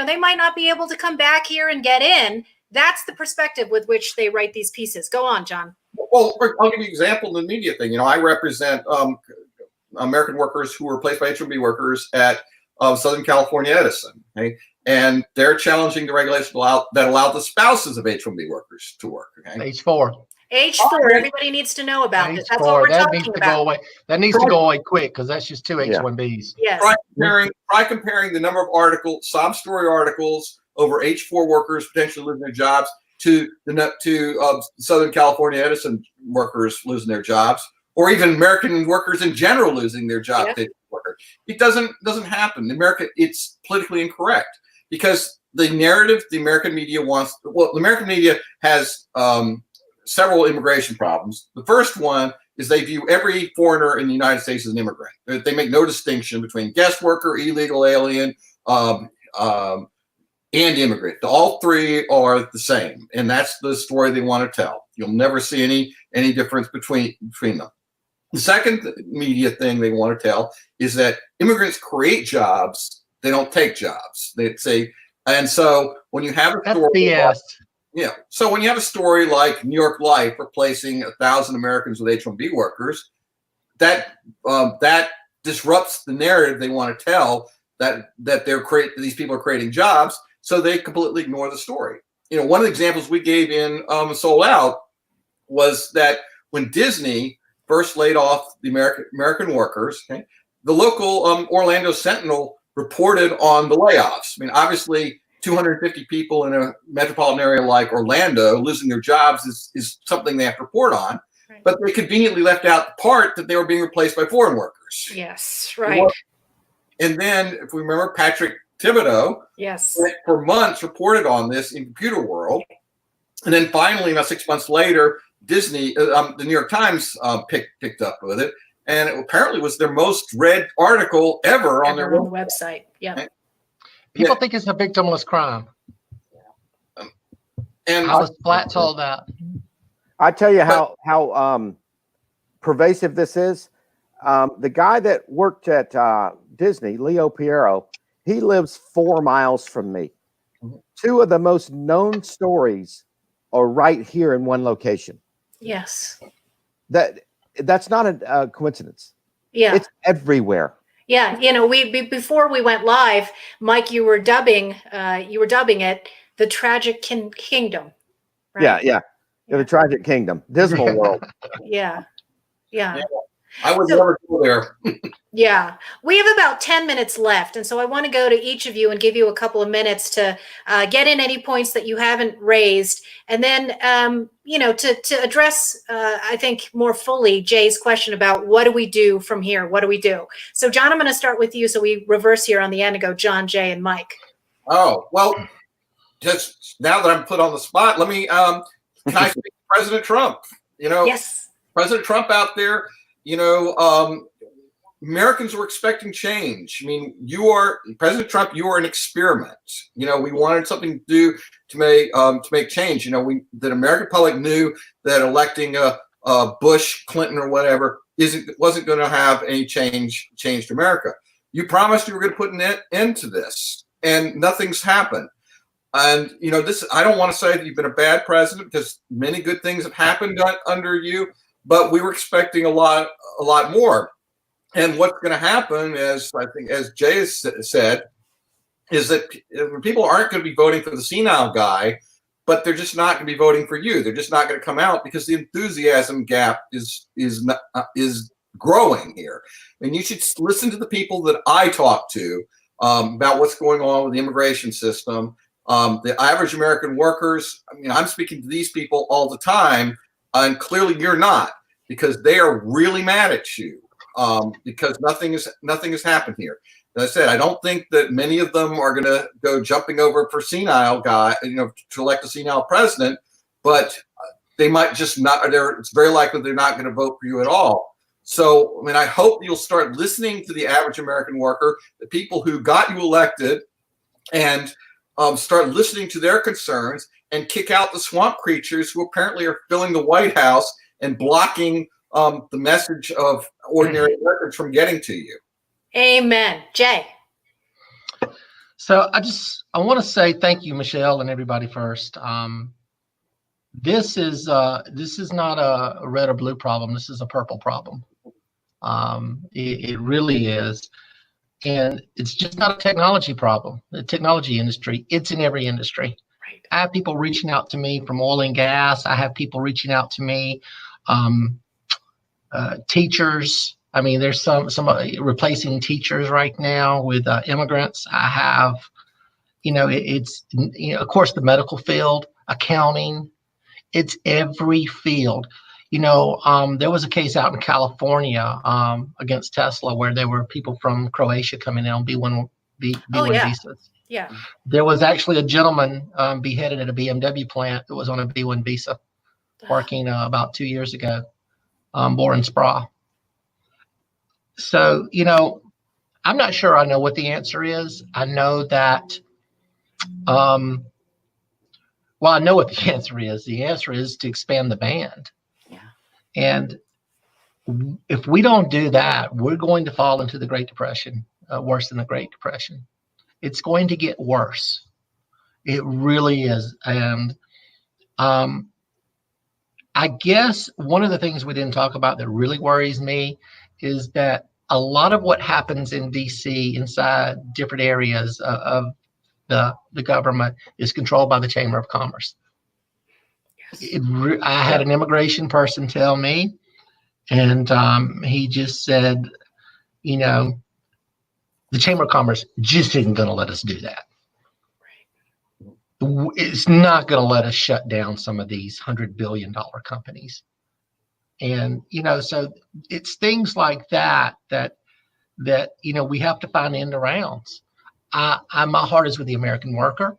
They might not be able to come back here and get in. That's the perspective with which they write these pieces. Go on, John. Well, I'll give you an example in the media thing. I represent American workers who were replaced by H-1B workers at Southern California Edison. Okay? And they're challenging the regulations that allow the spouses of H-1B workers to work. Okay? H4. H4. Everybody needs to know about this. That's what we're talking about. That needs to go away quick because that's just two H-1Bs. Yes. Try comparing the number of sob story articles over H4 workers potentially losing their jobs to Southern California Edison workers losing their jobs, or even American workers in general losing their jobs. Yeah. It doesn't happen. In America, it's politically incorrect because the narrative the American media the American media has several immigration problems. The first one is they view every foreigner in the United States as an immigrant. They make no distinction between guest worker, illegal alien, and immigrant. All three are the same, and that's the story they want to tell. You'll never see any difference between them. The second media thing they want to tell is that immigrants create jobs; they don't take jobs. They say, and so when you have a story, so when you have a story like New York Life replacing 1,000 Americans with H-1B workers, that disrupts the narrative they want to tell that these people are creating jobs. So they completely ignore the story. One of the examples we gave in Sold Out was that when Disney first laid off the American workers, okay, the local Orlando Sentinel reported on the layoffs. Obviously, 250 people in a metropolitan area like Orlando losing their jobs is something they have to report on. Right. But they conveniently left out the part that they were being replaced by foreign workers. Yes, right. And then, if we remember, Patrick Thibodeau, for months reported on this in Computer World, and then finally, about 6 months later, Disney, the New York Times picked up with it, and it apparently was their most read article ever on their website. Yeah, people think it's a victimless crime, and I was flat told that. I tell you how pervasive this is. The guy that worked at Disney, Leo Piero, he lives 4 miles from me. Mm-hmm. Two of the most known stories are right here in one location. Yes. That's not a coincidence. Yeah. It's everywhere. Yeah. We before we went live, Mike, you were dubbing it. The tragic kingdom. Right? Yeah. The tragic kingdom, dismal world. Yeah. I would So- never go there. Yeah, we have about 10 minutes left. And so I want to go to each of you and give you a couple of minutes to get in any points that you haven't raised. And then, to address, I think, more fully Jay's question about what do we do from here? What do we do? So, John, I'm going to start with you. So we reverse here on the end and go John, Jay, and Mike. Oh, well, just now that I'm put on the spot, let me, can I speak to President Trump? Yes. President Trump out there, Americans were expecting change. I mean, President Trump, you are an experiment. We wanted something to do to make change. The American public knew that electing a Bush, Clinton, or whatever wasn't going to have any changed America. You promised you were going to put an end to this, and nothing's happened. And I don't want to say that you've been a bad president, because many good things have happened under you, but we were expecting a lot more. And what's going to happen is, I think, as Jay has said, is that people aren't going to be voting for the senile guy, but they're just not going to be voting for you. They're just not going to come out, because the enthusiasm gap is growing here. And you should listen to the people that I talk to about what's going on with the immigration system. The average American workers, I'm speaking to these people all the time, and clearly you're not, because they are really mad at you. Because nothing has happened here. As I said, I don't think that many of them are going to go jumping over for senile guy, to elect a senile president, but they might just not. It's very likely they're not going to vote for you at all. So, I hope you'll start listening to the average American worker, the people who got you elected, and start listening to their concerns, and kick out the swamp creatures who apparently are filling the White House and blocking the message of ordinary Americans from getting to you. Amen. Jay. So I want to say thank you, Michelle, and everybody first. This is not a red or blue problem. This is a purple problem. It really is. And it's just not a technology problem, the technology industry. It's in every industry. Right. I have people reaching out to me from oil and gas. I have people reaching out to me, teachers. There's some replacing teachers right now with immigrants. I have, of course, the medical field, accounting. It's every field. There was a case out in California against Tesla where there were people from Croatia coming in on B1 visas. Yeah. There was actually a gentleman beheaded at a BMW plant that was on a B1 visa, working about 2 years ago, Boren Spra. So, I'm not sure I know what the answer is. I know that, I know what the answer is. The answer is to expand the band. Yeah. And if we don't do that, we're going to fall into the Great Depression, worse than the Great Depression. It's going to get worse. It really is. And I guess one of the things we didn't talk about that really worries me is that a lot of what happens in DC inside different areas of the government is controlled by the Chamber of Commerce. Yes. I had an immigration person tell me, and he just said, the Chamber of Commerce just isn't going to let us do that. Right. It's not going to let us shut down some of these $100 billion companies. And, so it's things like that we have to find end arounds. My heart is with the American worker,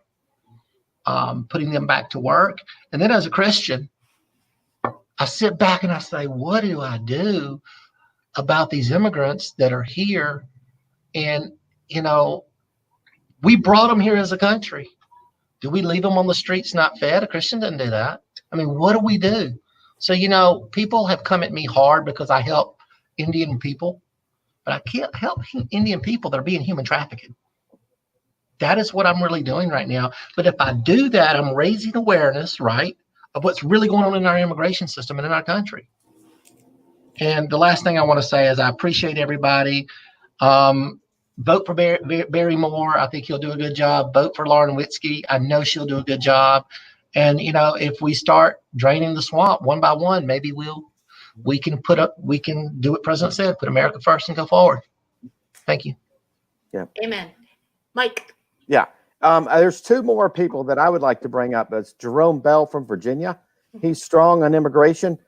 putting them back to work. And then as a Christian, I sit back and I say, what do I do about these immigrants that are here? And, we brought them here as a country. Do we leave them on the streets not fed? A Christian doesn't do that. What do we do? So, people have come at me hard because I help Indian people, but I can't help Indian people that are being human trafficked. That is what I'm really doing right now. But if I do that, I'm raising awareness, right, of what's really going on in our immigration system and in our country. And the last thing I want to say is I appreciate everybody. vote for Barry Moore. I think he'll do a good job. Vote for Lauren Witzke. I know she'll do a good job. And if we start draining the swamp one by one, maybe we can do what President said, put America first and go forward. Thank you. Yeah. Amen. Mike. Yeah. There's two more people that I would like to bring up. That's Jerome Bell from Virginia. He's strong on immigration.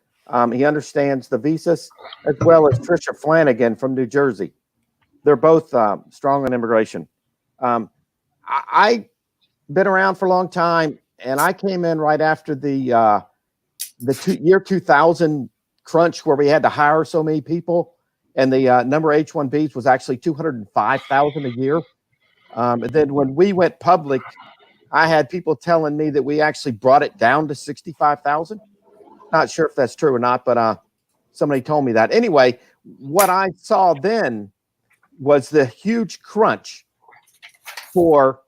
He understands the visas, as well as Tricia Flanagan from New Jersey. They're both strong on immigration. I've been around for a long time, and I came in right after the year 2000 crunch, where we had to hire so many people, and the number of H-1Bs was actually 205,000 a year. And then when we went public, I had people telling me that we actually brought it down to 65,000. Not sure if that's true or not, but somebody told me that. Anyway, what I saw then was the huge crunch for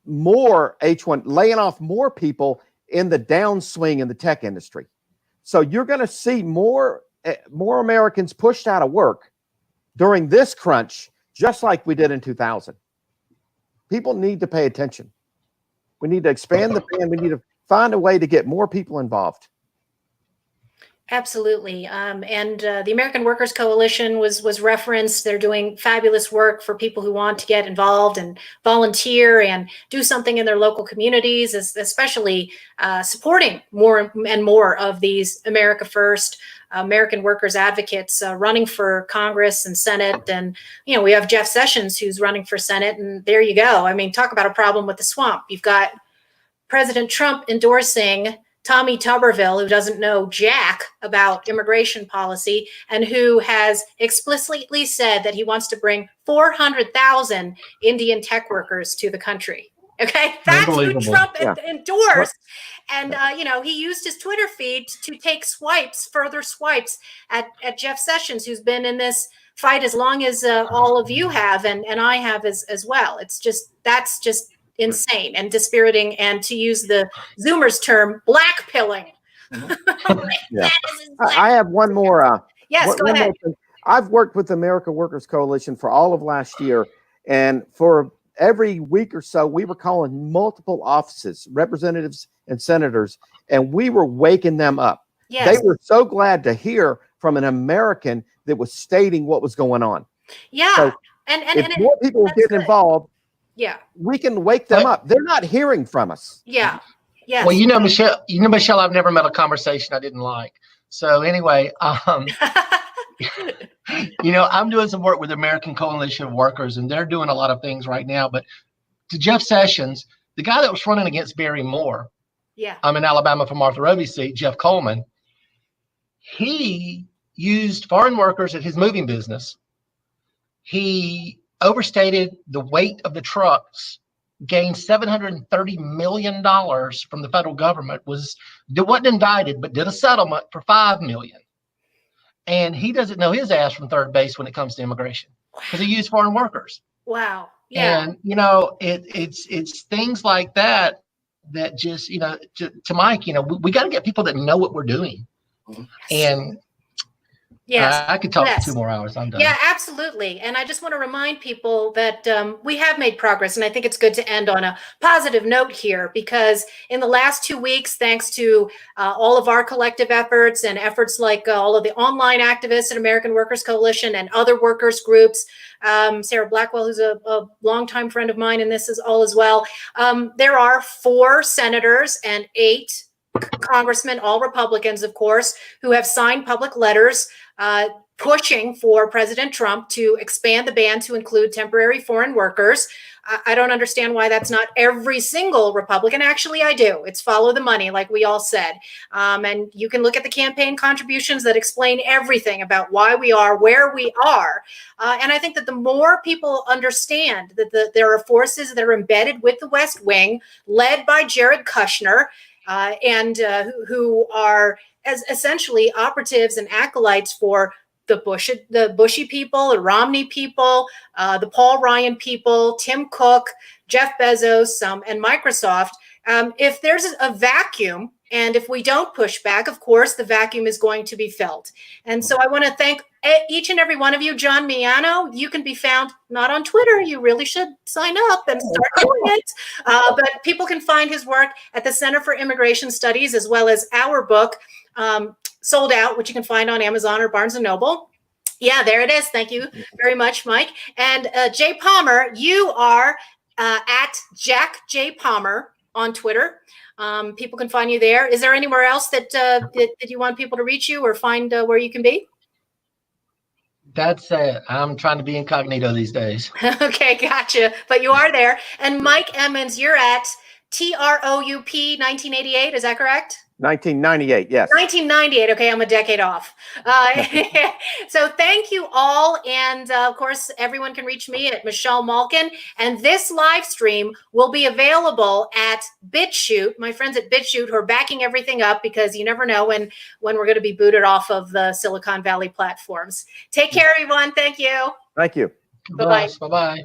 more H1, laying off more people in the downswing in the tech industry. So you're going to see more Americans pushed out of work during this crunch, just like we did in 2000. People need to pay attention. We need to expand the ban. We need to find a way to get more people involved. Absolutely. And the American Workers Coalition was referenced. They're doing fabulous work for people who want to get involved and volunteer and do something in their local communities, especially supporting more and more of these America First, American workers advocates running for Congress and Senate. And, we have Jeff Sessions who's running for Senate. And there you go. I mean, talk about a problem with the swamp. You've got President Trump endorsing Tommy Tuberville, who doesn't know jack about immigration policy and who has explicitly said that he wants to bring 400,000 Indian tech workers to the country. Okay, that's who Trump endorsed. And, he used his Twitter feed to take further swipes at Jeff Sessions, who's been in this fight as long as all of you have and I have as well. That's just insane and dispiriting, and to use the Zoomers term, blackpilling. Yeah. I have one more. Yes, go ahead. I've worked with the American Workers Coalition for all of last year, and for every week or so, we were calling multiple offices, representatives and senators, and we were waking them up. Yes. They were so glad to hear from an American that was stating what was going on. Yeah. So if more people will get involved, we can wake them up. They're not hearing from us. Yeah. Yeah. Well, Michelle, I've never met a conversation I didn't like. So anyway, I'm doing some work with the American Coalition of Workers, and they're doing a lot of things right now. But to Jeff Sessions, the guy that was running against Barry Moore, I'm in Alabama for Martha Roby's seat, Jeff Coleman, he used foreign workers at his moving business. He overstated the weight of the trucks, gained $730 million from the federal government, wasn't indicted, but did a settlement for $5 million. And he doesn't know his ass from third base when it comes to immigration because he used foreign workers. Wow. Yeah. And, it's things like that just, to Mike, we got to get people that know what we're doing. And yes, I could talk for 2 more hours. I'm done. Yeah, absolutely. And I just want to remind people that we have made progress. And I think it's good to end on a positive note here, because in the last 2 weeks, thanks to all of our collective efforts and efforts like all of the online activists at American Workers Coalition and other workers groups, Sarah Blackwell, who's a longtime friend of mine in this as well. There are 4 senators and 8 congressmen, all Republicans, of course, who have signed public letters pushing for President Trump to expand the ban to include temporary foreign workers. I don't understand why that's not every single Republican. Actually, I do. It's follow the money, like we all said. And you can look at the campaign contributions that explain everything about why we are where we are. And I think that the more people understand that there are forces that are embedded with the West Wing, led by Jared Kushner, and who are as essentially operatives and acolytes for the Bushy people, the Romney people, the Paul Ryan people, Tim Cook, Jeff Bezos, and Microsoft. If there's a vacuum, and if we don't push back, of course, the vacuum is going to be filled. And so I want to thank each and every one of you. John Miano, you can be found not on Twitter. You really should sign up and start doing it. But people can find his work at the Center for Immigration Studies, as well as our book, Sold Out, which you can find on Amazon or Barnes & Noble. Yeah, there it is. Thank you very much, Mike. And Jay Palmer, you are at Jack J. Palmer on Twitter. People can find you there. Is there anywhere else that you want people to reach you or find where you can be? That's it. I'm trying to be incognito these days. Okay, gotcha. But you are there. And Mike Emmons, you're at TROUP 1988. Is that correct? 1998, yes. 1998. Okay, I'm a decade off. So thank you all. And of course, everyone can reach me at Michelle Malkin. And this live stream will be available at BitChute. My friends at BitChute who are backing everything up, because you never know when we're going to be booted off of the Silicon Valley platforms. Take care, everyone. Thank you. Thank you. Bye-bye. Bye-bye.